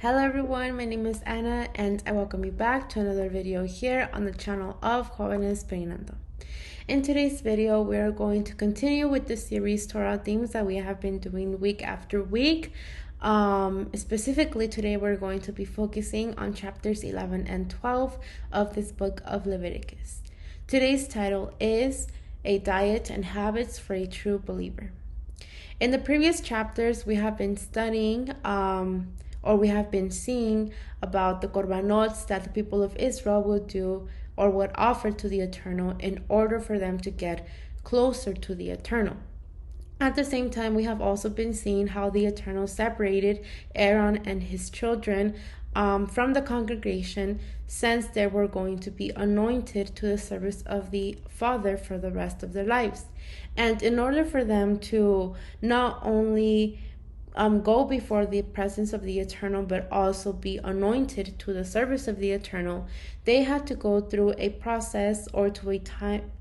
Hello everyone, my name is Anna and I welcome you back to another video here on the channel of Jóvenes Peinando. In today's video, we are going to continue with the series Torah themes that we have been doing week after week. Specifically today, we're going to be focusing on chapters 11 and 12 of this book of Leviticus. Today's title is A Diet and Habits for a True Believer. In the previous chapters, we have been studying we have been seeing about the korbanot that the people of Israel would do or would offer to the Eternal in order for them to get closer to the Eternal. At the same time, we have also been seeing how the Eternal separated Aaron and his children from the congregation, since they were going to be anointed to the service of the Father for the rest of their lives. And in order for them to not only go before the presence of the Eternal, but also be anointed to the service of the Eternal, they had to go through a process through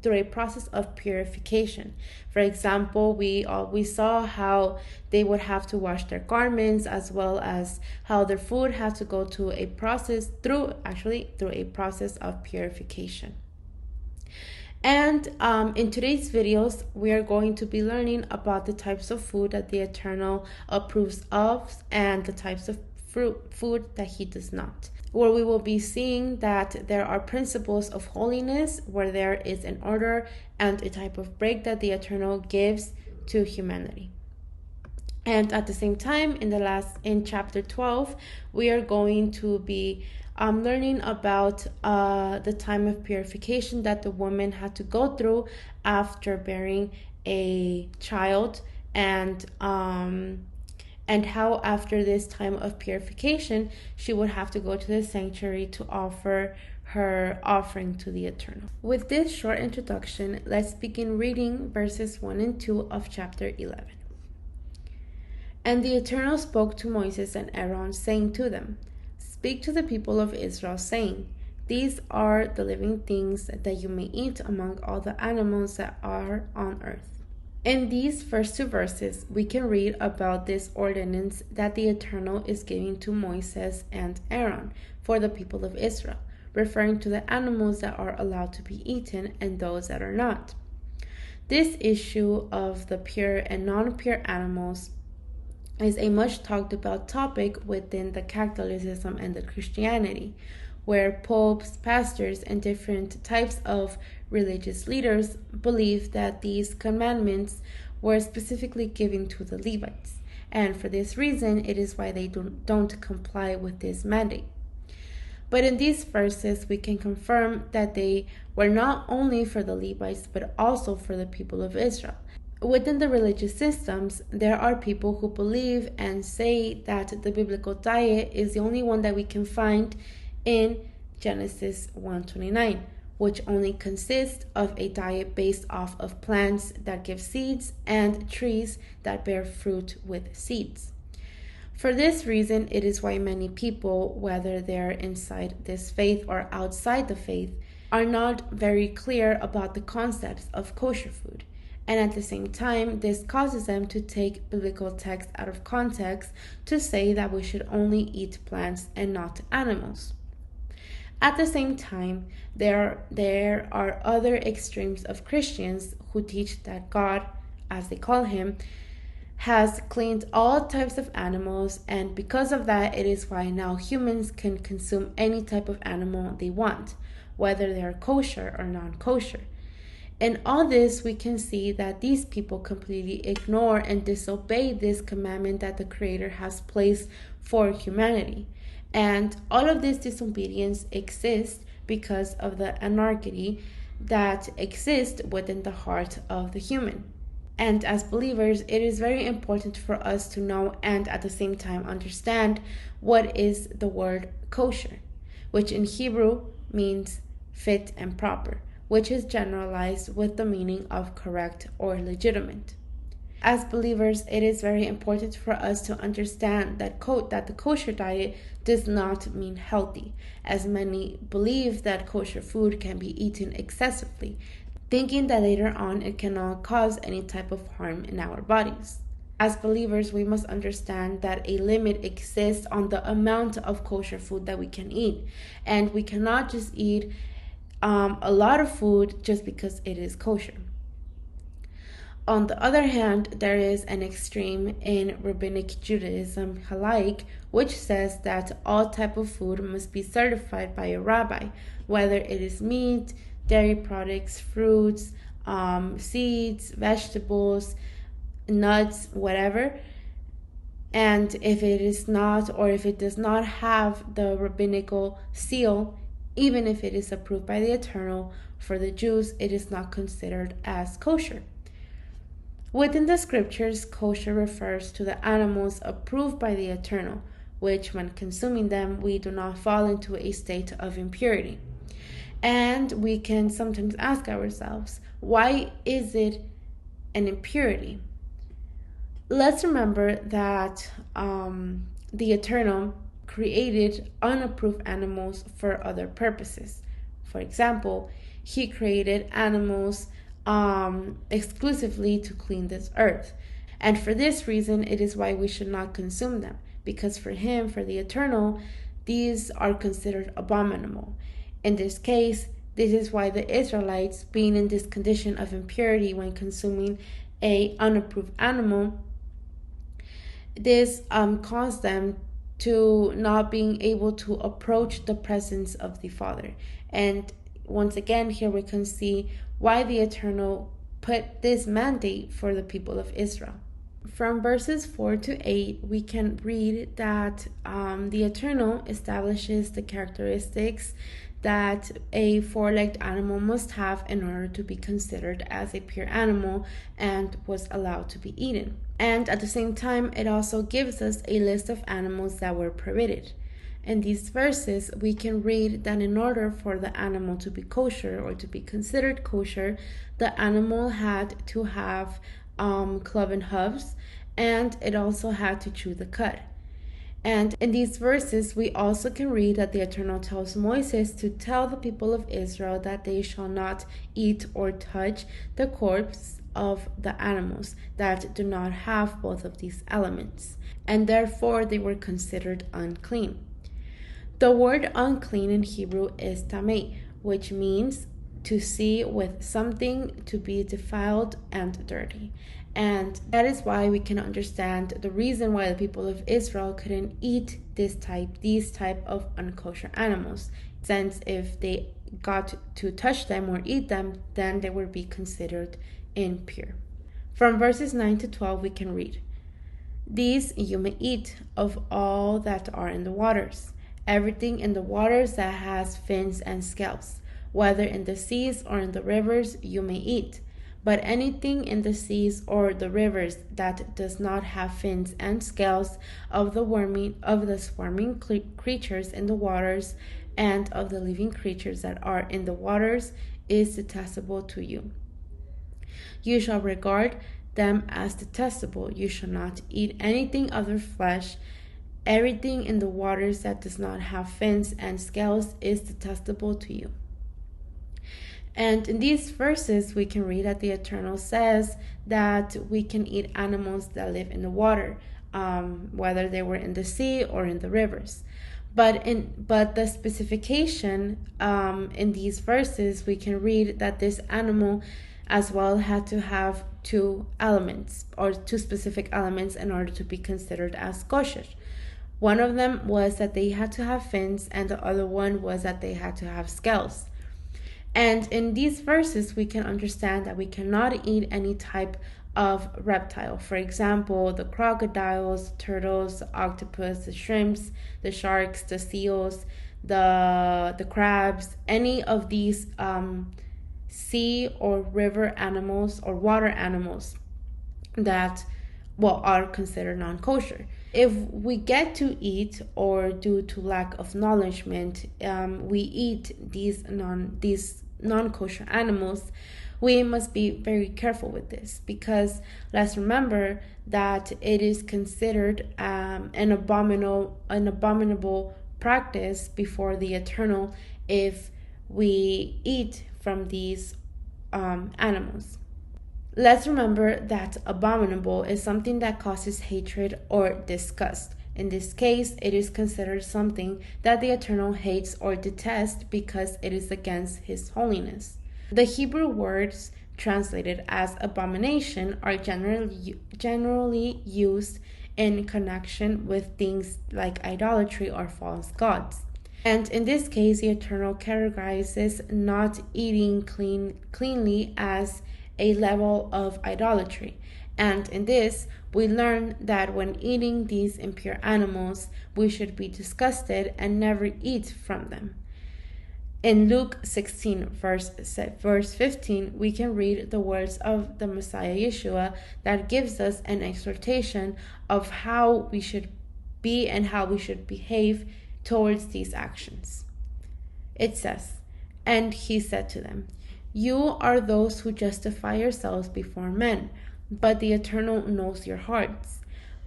a process of purification. For example, we saw how they would have to wash their garments, as well as how their food had to go through a process of purification. And in today's videos, we are going to be learning about the types of food that the Eternal approves of and the types of food that he does not, where we will be seeing that there are principles of holiness, where there is an order and a type of break that the Eternal gives to humanity. And at the same time, in chapter 12, we are going to be learning about the time of purification that the woman had to go through after bearing a child, and how after this time of purification she would have to go to the sanctuary to offer her offering to the Eternal. With this short introduction, let's begin reading verses 1 and 2 of chapter 11. And the Eternal spoke to Moses and Aaron, saying to them, Speak to the people of Israel, saying, These are the living things that you may eat among all the animals that are on earth. In these first two verses, we can read about this ordinance that the Eternal is giving to Moses and Aaron for the people of Israel, referring to the animals that are allowed to be eaten and those that are not. This issue of the pure and non-pure animals is a much talked about topic within the Catholicism and the Christianity, where popes, pastors, and different types of religious leaders believe that these commandments were specifically given to the Levites, and for this reason it is why they don't comply with this mandate. But in these verses we can confirm that they were not only for the Levites but also for the people of Israel. Within the religious systems, there are people who believe and say that the biblical diet is the only one that we can find in Genesis 1:29, which only consists of a diet based off of plants that give seeds and trees that bear fruit with seeds. For this reason, it is why many people, whether they're inside this faith or outside the faith, are not very clear about the concepts of kosher food. And at the same time, this causes them to take biblical text out of context to say that we should only eat plants and not animals. At the same time, there are other extremes of Christians who teach that God, as they call him, has cleaned all types of animals, and because of that, it is why now humans can consume any type of animal they want, whether they are kosher or non-kosher. In all this, we can see that these people completely ignore and disobey this commandment that the Creator has placed for humanity. And all of this disobedience exists because of the anarchy that exists within the heart of the human. And as believers, it is very important for us to know and at the same time understand what is the word kosher, which in Hebrew means fit and proper, which is generalized with the meaning of correct or legitimate. As believers, it is very important for us to understand that the kosher diet does not mean healthy, as many believe that kosher food can be eaten excessively, thinking that later on it cannot cause any type of harm in our bodies. As believers, we must understand that a limit exists on the amount of kosher food that we can eat. And we cannot just eat a lot of food just because it is kosher. On the other hand, there is an extreme in Rabbinic Judaism, Halakhic, which says that all type of food must be certified by a rabbi, whether it is meat, dairy products, fruits, seeds, vegetables, nuts, whatever. And if it is not, or if it does not have the rabbinical seal, even if it is approved by the Eternal, for the Jews, it is not considered as kosher. Within the scriptures, kosher refers to the animals approved by the Eternal, which when consuming them, we do not fall into a state of impurity. And we can sometimes ask ourselves, why is it an impurity? Let's remember that the Eternal created unapproved animals for other purposes. For example, he created animals exclusively to clean this earth. And for this reason, it is why we should not consume them, because for him, for the Eternal, these are considered abominable. In this case, this is why the Israelites, being in this condition of impurity when consuming a unapproved animal, this caused them to not being able to approach the presence of the Father. And once again, here we can see why the Eternal put this mandate for the people of Israel. From verses 4 to 8, we can read that the Eternal establishes the characteristics that a four-legged animal must have in order to be considered as a pure animal and was allowed to be eaten. And at the same time, it also gives us a list of animals that were prohibited. In these verses, we can read that in order for the animal to be kosher or to be considered kosher, the animal had to have cloven hooves, and it also had to chew the cud. And in these verses, we also can read that the Eternal tells Moses to tell the people of Israel that they shall not eat or touch the corpse of the animals that do not have both of these elements, and therefore they were considered unclean. The word unclean in Hebrew is tamei, which means to see with something to be defiled and dirty. And that is why we can understand the reason why the people of Israel couldn't eat these type of unkosher animals, since if they got to touch them or eat them, then they would be considered impure. From verses 9 to 12, we can read, "These you may eat of all that are in the waters, everything in the waters that has fins and scales, whether in the seas or in the rivers you may eat. But anything in the seas or the rivers that does not have fins and scales, of the swarming creatures in the waters, and of the living creatures that are in the waters, is detestable to you. You shall regard them as detestable. You shall not eat anything of their flesh. Everything in the waters that does not have fins and scales is detestable to you." And in these verses, we can read that the Eternal says that we can eat animals that live in the water, whether they were in the sea or in the rivers. But the specification in these verses, we can read that this animal as well had to have two elements, or two specific elements, in order to be considered as kosher. One of them was that they had to have fins, and the other one was that they had to have scales. And in these verses, we can understand that we cannot eat any type of reptile. For example, the crocodiles, turtles, the octopus, the shrimps, the sharks, the seals, the crabs, any of these sea or river animals or water animals that are considered non-kosher. If we get to eat, or due to lack of nourishment, we eat these non-kosher animals, we must be very careful with this, because let's remember that it is considered an abominable practice before the Eternal if we eat from these animals. Let's remember that abominable is something that causes hatred or disgust. In this case, it is considered something that the Eternal hates or detests because it is against His holiness. The Hebrew words translated as abomination are generally used in connection with things like idolatry or false gods. And in this case, the Eternal categorizes not eating cleanly as a level of idolatry. And in this, we learn that when eating these impure animals, we should be disgusted and never eat from them. In Luke 16, verse 15, we can read the words of the Messiah Yeshua that gives us an exhortation of how we should be and how we should behave towards these actions. It says, "And he said to them, you are those who justify yourselves before men, but the Eternal knows your hearts.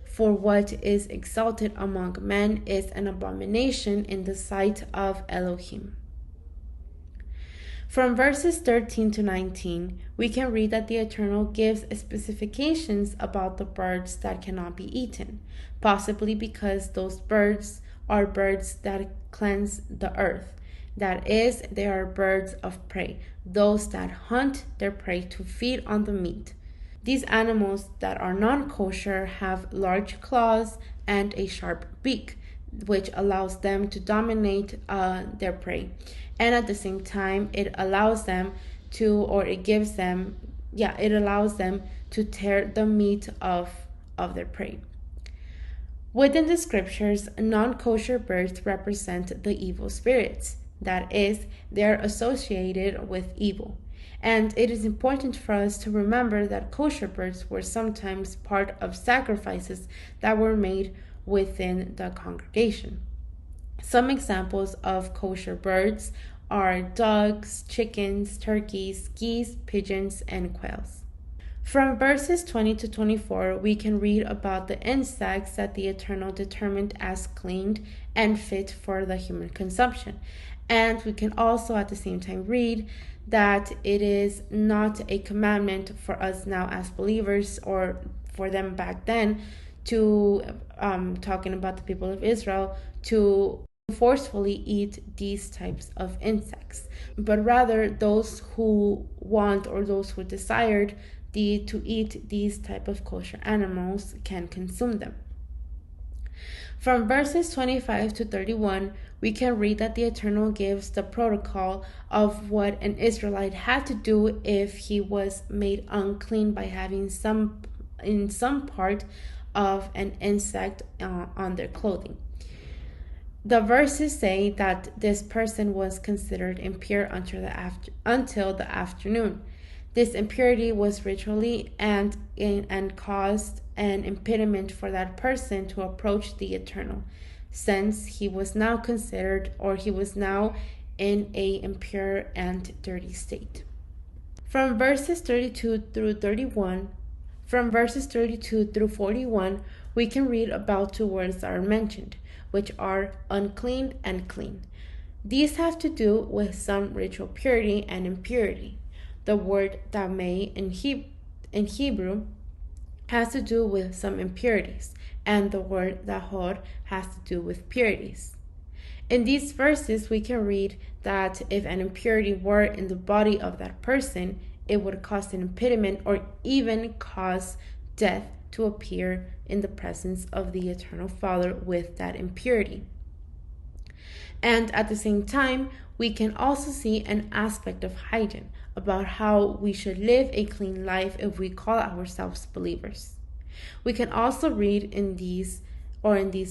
For what is exalted among men is an abomination in the sight of Elohim." From verses 13 to 19, we can read that the Eternal gives specifications about the birds that cannot be eaten, possibly because those birds are birds that cleanse the earth. That is, they are birds of prey, those that hunt their prey to feed on the meat. These animals that are non-kosher have large claws and a sharp beak, which allows them to dominate their prey. And at the same time, it allows them to tear the meat of their prey. Within the scriptures, non-kosher birds represent the evil spirits. That is, they are associated with evil. And it is important for us to remember that kosher birds were sometimes part of sacrifices that were made within the congregation. Some examples of kosher birds are ducks, chickens, turkeys, geese, pigeons, and quails. From verses 20 to 24, we can read about the insects that the Eternal determined as clean and fit for the human consumption. And we can also at the same time read that it is not a commandment for us now as believers, or for them back then, to talking about the people of Israel, to forcefully eat these types of insects, but rather those who want or those who desired to eat these type of kosher animals can consume them. From verses 25 to 31, we can read that the Eternal gives the protocol of what an Israelite had to do if he was made unclean by having some part of an insect on their clothing. The verses say that this person was considered impure until the afternoon. This impurity was ritually and caused an impediment for that person to approach the Eternal, since he was now in a impure and dirty state. From verses 32 through 41, we can read about two words that are mentioned, which are unclean and clean. These have to do with some ritual purity and impurity. The word tamei in Hebrew has to do with some impurities, and the word tahor has to do with purities. In these verses, we can read that if an impurity were in the body of that person, it would cause an impediment or even cause death to appear in the presence of the Eternal Father with that impurity. And at the same time, we can also see an aspect of hygiene, about how we should live a clean life if we call ourselves believers. We can also read in these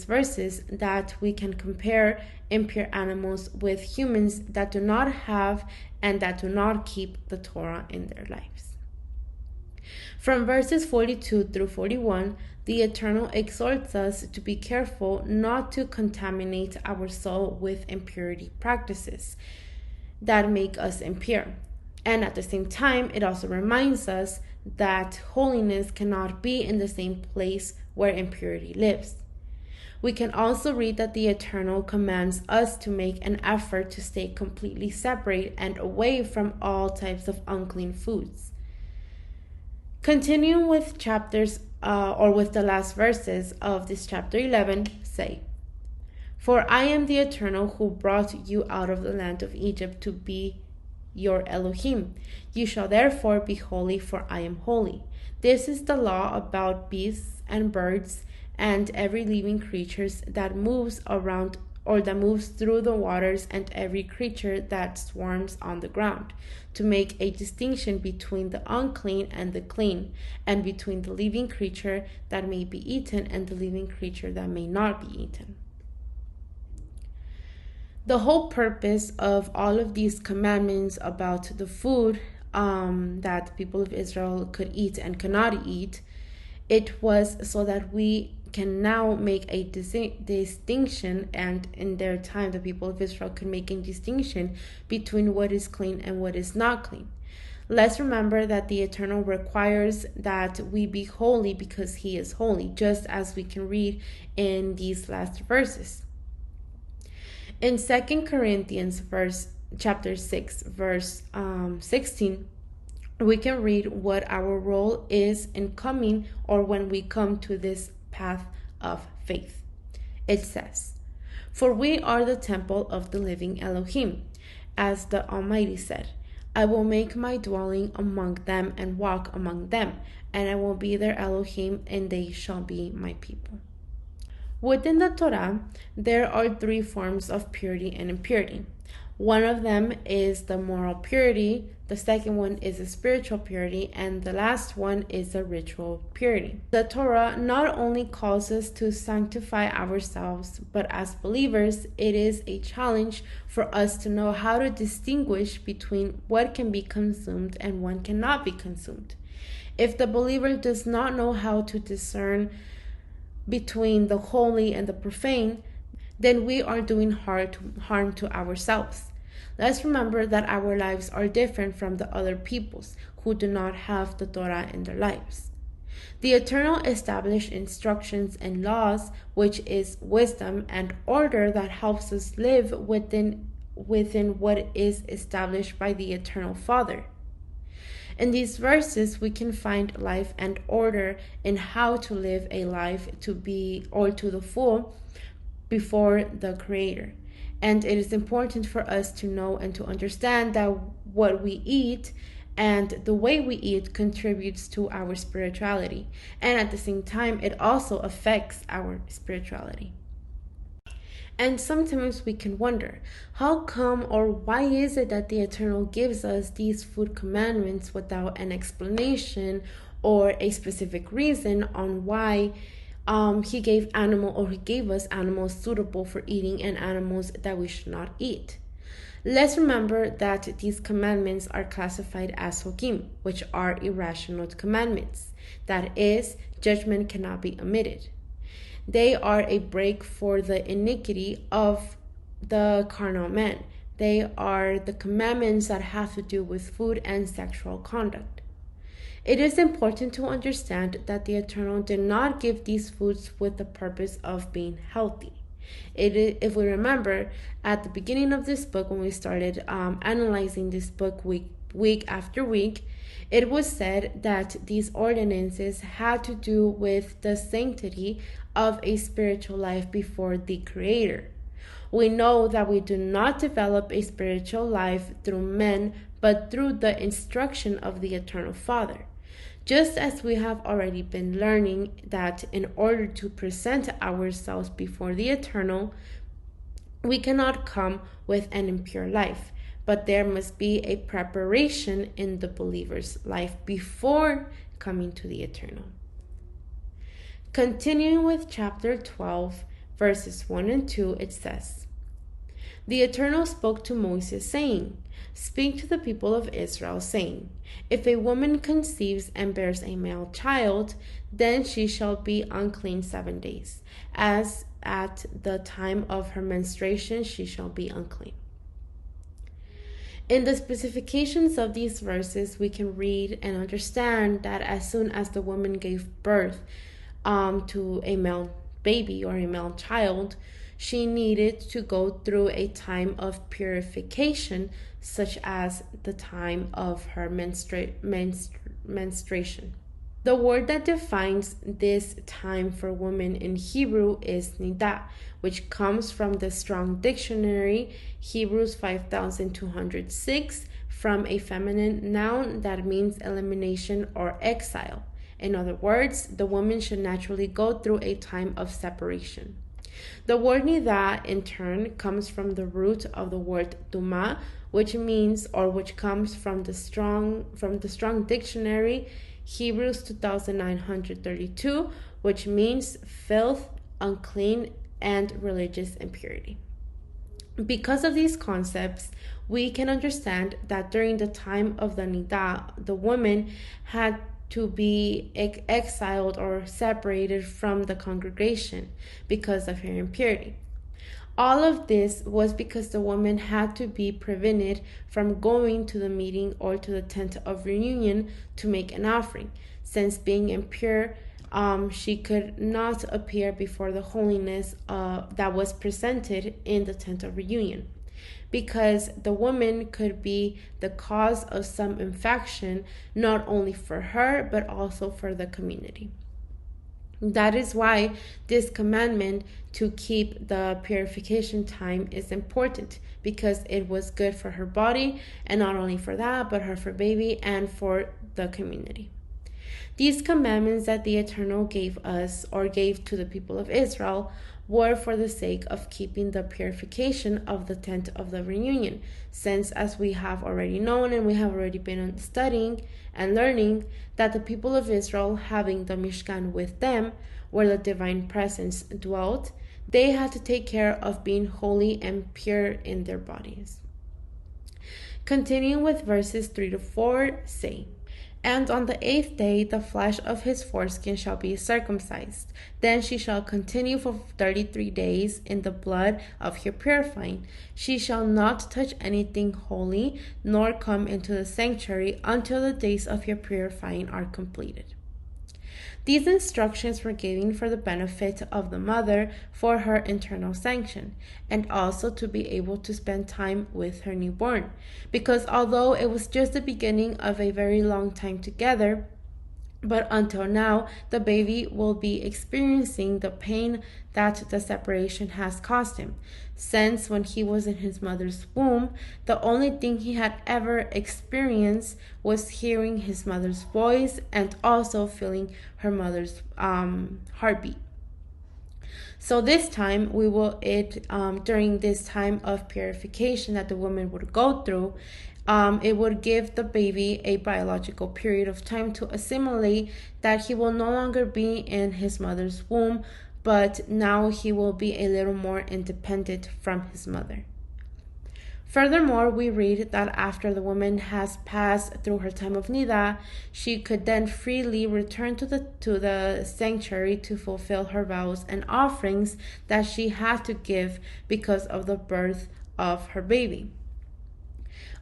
verses that we can compare impure animals with humans that do not have and that do not keep the Torah in their lives. From verses 42 through 41, the Eternal exhorts us to be careful not to contaminate our soul with impurity practices that make us impure. And at the same time, it also reminds us that holiness cannot be in the same place where impurity lives. We can also read that the Eternal commands us to make an effort to stay completely separate and away from all types of unclean foods. Continuing with with the last verses of this chapter 11, say, "For I am the Eternal who brought you out of the land of Egypt to be your Elohim. You shall therefore be holy, for I am holy. This is the law about beasts and birds and every living creature that moves around or that moves through the waters and every creature that swarms on the ground, to make a distinction between the unclean and the clean, and between the living creature that may be eaten and the living creature that may not be eaten." The whole purpose of all of these commandments about the food that the people of Israel could eat and could not eat, it was so that we can now make a distinction, and in their time the people of Israel could make a distinction between what is clean and what is not clean. Let's remember that the Eternal requires that we be holy because he is holy, just as we can read in these last verses. In 2 Corinthians chapter 6, verse 16, we can read what our role is in coming or when we come to this path of faith. It says, "For we are the temple of the living Elohim, as the Almighty said, I will make my dwelling among them and walk among them, and I will be their Elohim, and they shall be my people." Within the Torah, there are three forms of purity and impurity. One of them is the moral purity, the second one is the spiritual purity, and the last one is the ritual purity. The Torah not only calls us to sanctify ourselves, but as believers, it is a challenge for us to know how to distinguish between what can be consumed and what cannot be consumed. If the believer does not know how to discern between the holy and the profane, then we are doing harm to ourselves. Let's remember that our lives are different from the other peoples who do not have the Torah in their lives. The Eternal established instructions and laws, which is wisdom and order that helps us live within what is established by the Eternal Father. In these verses, we can find life and order in how to live a life to the full before the Creator. And it is important for us to know and to understand that what we eat and the way we eat contributes to our spirituality. And at the same time, it also affects our spirituality. And sometimes we can wonder, how come or why is it that the Eternal gives us these food commandments without an explanation or a specific reason on why he gave us animals suitable for eating and animals that we should not eat? Let's remember that these commandments are classified as hokim, which are irrational commandments. That is, judgment cannot be omitted. They are a break for the iniquity of the carnal man. They are the commandments that have to do with food and sexual conduct. It is important to understand that the Eternal did not give these foods with the purpose of being healthy. If we remember at the beginning of this book, when we started analyzing this book week after week, it was said that these ordinances had to do with the sanctity of a spiritual life before the Creator. We know that we do not develop a spiritual life through men, but through the instruction of the Eternal Father. Just as we have already been learning that in order to present ourselves before the Eternal, we cannot come with an impure life, but there must be a preparation in the believer's life before coming to the Eternal. Continuing with chapter 12, verses 1 and 2, it says, "The Eternal spoke to Moses, saying, Speak to the people of Israel, saying, If a woman conceives and bears a male child, then she shall be unclean 7 days. As at the time of her menstruation, she shall be unclean." In the specifications of these verses, we can read and understand that as soon as the woman gave birth to a male baby or a male child, she needed to go through a time of purification, such as the time of her menstruation. The word that defines this time for women in Hebrew is nidah, which comes from the Strong Dictionary, Hebrews 5206, from a feminine noun that means elimination or exile. In other words, the woman should naturally go through a time of separation. The word nidah, in turn, comes from the root of the word tuma, which means, or which comes from the Strong Dictionary, Hebrews 2932, which means filth, unclean, and religious impurity. Because of these concepts, we can understand that during the time of the nidah, the woman had to be exiled or separated from the congregation because of her impurity. All of this was because the woman had to be prevented from going to the meeting or to the tent of reunion to make an offering, since being impure, she could not appear before the holiness that was presented in the tent of reunion, because the woman could be the cause of some infection, not only for her, but also for the community. That is why this commandment to keep the purification time is important, because it was good for her body, and not only for that, but her baby and for the community. These commandments that the Eternal gave us, or gave to the people of Israel, were for the sake of keeping the purification of the tent of the reunion, since, as we have already known and we have already been studying and learning, that the people of Israel, having the Mishkan with them, where the divine presence dwelt, they had to take care of being holy and pure in their bodies. Continuing with verses 3-4, say, "And on the 8th day the flesh of his foreskin shall be circumcised. Then she shall continue for 33 days in the blood of her purifying. She shall not touch anything holy, nor come into the sanctuary until the days of her purifying are completed." These instructions were given for the benefit of the mother for her internal sanction, and also to be able to spend time with her newborn, because although it was just the beginning of a very long time together, but until now, the baby will be experiencing the pain that the separation has caused him, since when he was in his mother's womb, the only thing he had ever experienced was hearing his mother's voice and also feeling her mother's heartbeat. So this time, during this time of purification that the woman would go through, it would give the baby a biological period of time to assimilate that he will no longer be in his mother's womb, but now he will be a little more independent from his mother. Furthermore, we read that after the woman has passed through her time of nidah, she could then freely return to the sanctuary to fulfill her vows and offerings that she had to give because of the birth of her baby.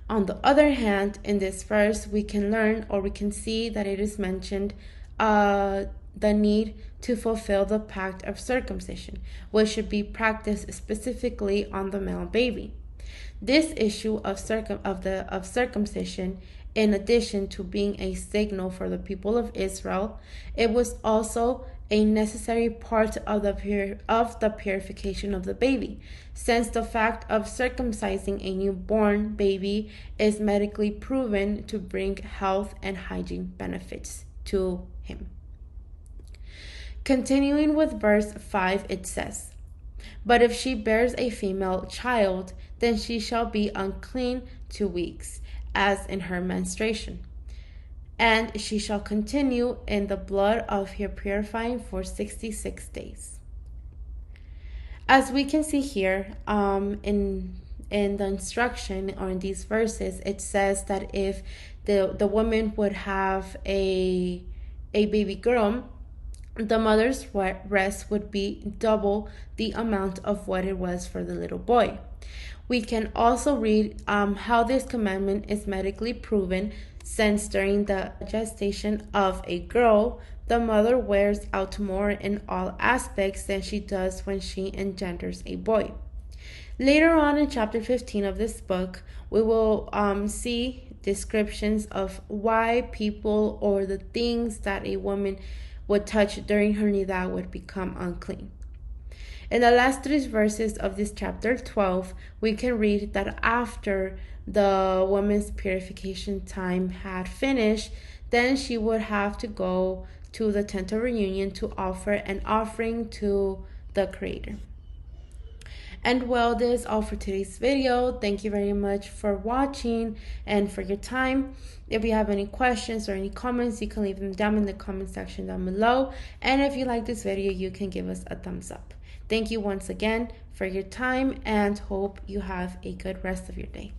On the other hand, in this verse, we can learn, or we can see that it is mentioned the need to fulfill the pact of circumcision, which should be practiced specifically on the male baby. This issue of circumcision, in addition to being a signal for the people of Israel, it was also a necessary part of the purification of the baby, since the fact of circumcising a newborn baby is medically proven to bring health and hygiene benefits to him. Continuing with verse 5, it says, "But if she bears a female child, then she shall be unclean 2 weeks, as in her menstruation. And she shall continue in the blood of her purifying for 66 days. As we can see here, in the instruction, or in these verses, it says that if the woman would have a baby girl, the mother's rest would be double the amount of what it was for the little boy. We can also read how this commandment is medically proven, since during the gestation of a girl, the mother wears out more in all aspects than she does when she engenders a boy. Later on in chapter 15 of this book, we will see descriptions of why people or the things that a woman would touch during her nidah would become unclean. In the last 3 verses of this chapter 12, we can read that after the woman's purification time had finished, then she would have to go to the tent of reunion to offer an offering to the Creator. And well, this is all for today's video. Thank you very much for watching and for your time. If you have any questions or any comments, you can leave them down in the comment section down below. And if you like this video, you can give us a thumbs up. Thank you once again for your time and hope you have a good rest of your day.